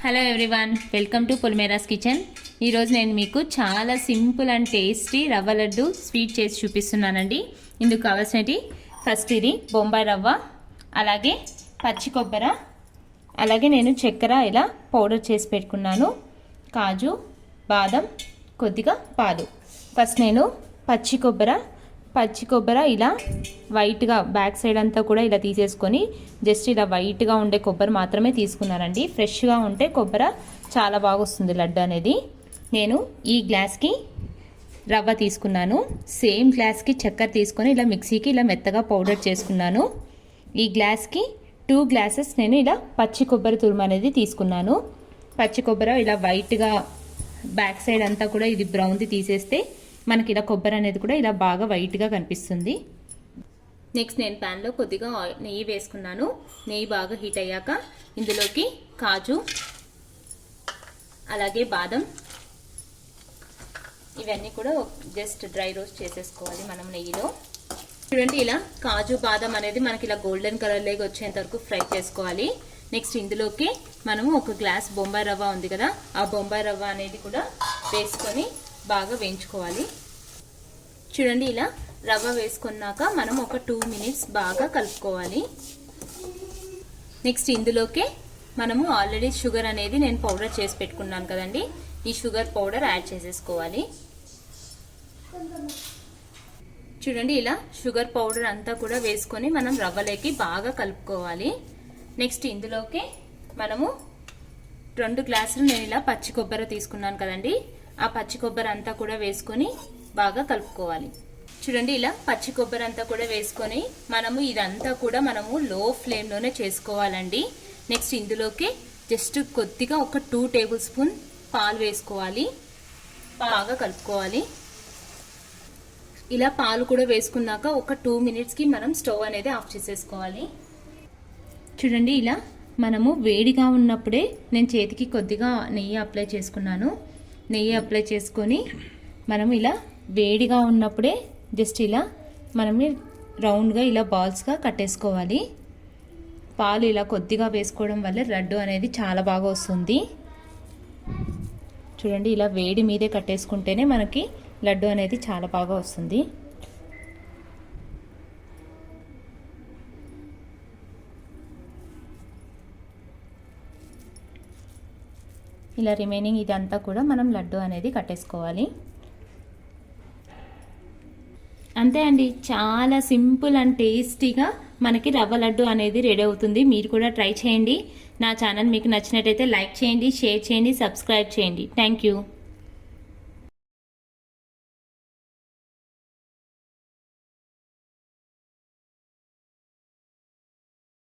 Hello everyone, welcome to Polimera's kitchen. ఈరోజు నేను మీకు చాలా సింపుల్ అండ్ టేస్టీ రవ్వ లడ్డు స్వీట్ చేసి చూపిస్తున్నానండి. ఇందుకు కావాల్సినవి ఫస్ట్ ఇది బొంబాయి రవ్వ, అలాగే పచ్చి కొబ్బరి, అలాగే నేను చక్కెర ఇలా పౌడర్ చేసి పెట్టుకున్నాను, కాజు, బాదం, కొద్దిగా పాలు. ఫస్ట్ నేను పచ్చి కొబ్బరి ఇలా వైట్గా బ్యాక్ సైడ్ అంతా కూడా ఇలా తీసేసుకొని జస్ట్ ఇలా వైట్గా ఉండే కొబ్బరి మాత్రమే తీసుకున్నానండి. ఫ్రెష్గా ఉంటే కొబ్బరి చాలా బాగా వస్తుంది లడ్డు అనేది. నేను ఈ గ్లాస్కి రవ్వ తీసుకున్నాను, సేమ్ గ్లాస్కి చక్కెర తీసుకొని ఇలా మిక్సీకి ఇలా మెత్తగా పౌడర్ చేసుకున్నాను. ఈ గ్లాస్కి 2 గ్లాసెస్ నేను ఇలా పచ్చి కొబ్బరి తురుము అనేది తీసుకున్నాను. పచ్చి కొబ్బరి ఇలా వైట్గా బ్యాక్ సైడ్ అంతా కూడా ఇది బ్రౌన్ది తీసేస్తే మనకి ఇలా కొబ్బరి అనేది కూడా ఇలా బాగా వైట్గా కనిపిస్తుంది. నెక్స్ట్ నేను ప్యాన్లో కొద్దిగా నెయ్యి వేసుకున్నాను. నెయ్యి బాగా హీట్ అయ్యాక ఇందులోకి కాజు, అలాగే బాదం, ఇవన్నీ కూడా జస్ట్ డ్రై రోస్ట్ చేసేసుకోవాలి మనం నెయ్యిలో. చూడండి, ఇలా కాజు బాదం అనేది మనకి ఇలా గోల్డెన్ కలర్ లేక వచ్చేంత వరకు ఫ్రై చేసుకోవాలి. నెక్స్ట్ ఇందులోకి మనము 1 గ్లాస్ బొంబాయి రవ్వ ఉంది కదా, ఆ బొంబాయి రవ్వ అనేది కూడా వేసుకొని బాగా వేయించుకోవాలి. చూడండి, ఇలా రవ్వ వేసుకున్నాక మనం ఒక 2 మినిట్స్ బాగా కలుపుకోవాలి. నెక్స్ట్ ఇందులోకి మనము ఆల్రెడీ షుగర్ అనేది నేను పౌడర్ చేసి పెట్టుకున్నాను కదండి, ఈ షుగర్ పౌడర్ యాడ్ చేసేసుకోవాలి. చూడండి, ఇలా షుగర్ పౌడర్ అంతా కూడా వేసుకొని మనం రవ్వలోకి బాగా కలుపుకోవాలి. నెక్స్ట్ ఇందులోకి మనము 2 గ్లాసులు నేను ఇలా పచ్చి కొబ్బరి తీసుకున్నాను కదండి, ఆ పచ్చి కొబ్బరి అంతా కూడా వేసుకొని బాగా కలుపుకోవాలి. చూడండి, ఇలా పచ్చి కొబ్బరి అంతా కూడా వేసుకొని మనము ఇదంతా కూడా మనము లో ఫ్లేమ్లోనే చేసుకోవాలండి. నెక్స్ట్ ఇందులోకి జస్ట్ కొద్దిగా ఒక 2 టేబుల్ స్పూన్ పాలు వేసుకోవాలి, బాగా కలుపుకోవాలి. ఇలా పాలు కూడా వేసుకున్నాక ఒక 2 మినిట్స్కి మనం స్టవ్ అనేది ఆఫ్ చేసేసుకోవాలి. చూడండి, ఇలా మనము వేడిగా ఉన్నప్పుడే నేను చేతికి కొద్దిగా నెయ్యి అప్లై చేసుకున్నాను. నెయ్యి అప్లై చేసుకొని మనం ఇలా వేడిగా ఉన్నప్పుడే జస్ట్ ఇలా మనం రౌండ్గా ఇలా బాల్స్గా కట్టేసుకోవాలి. పాలు ఇలా కొద్దిగా వేసుకోవడం వల్ల లడ్డు అనేది చాలా బాగా వస్తుంది. చూడండి, ఇలా వేడి మీదే కట్టేసుకుంటేనే మనకి లడ్డు అనేది చాలా బాగా వస్తుంది. ఇలా రిమైనింగ్ ఇదంతా కూడా మనం లడ్డు అనేది కట్టేసుకోవాలి. అంతే అండి, చాలా సింపుల్ అండ్ టేస్టీగా మనకి రవ్వ లడ్డు అనేది రెడీ అవుతుంది. మీరు కూడా ట్రై చేయండి. నా ఛానల్ మీకు నచ్చినట్టయితే లైక్ చేయండి, షేర్ చేయండి, సబ్స్క్రైబ్ చేయండి. Thank you.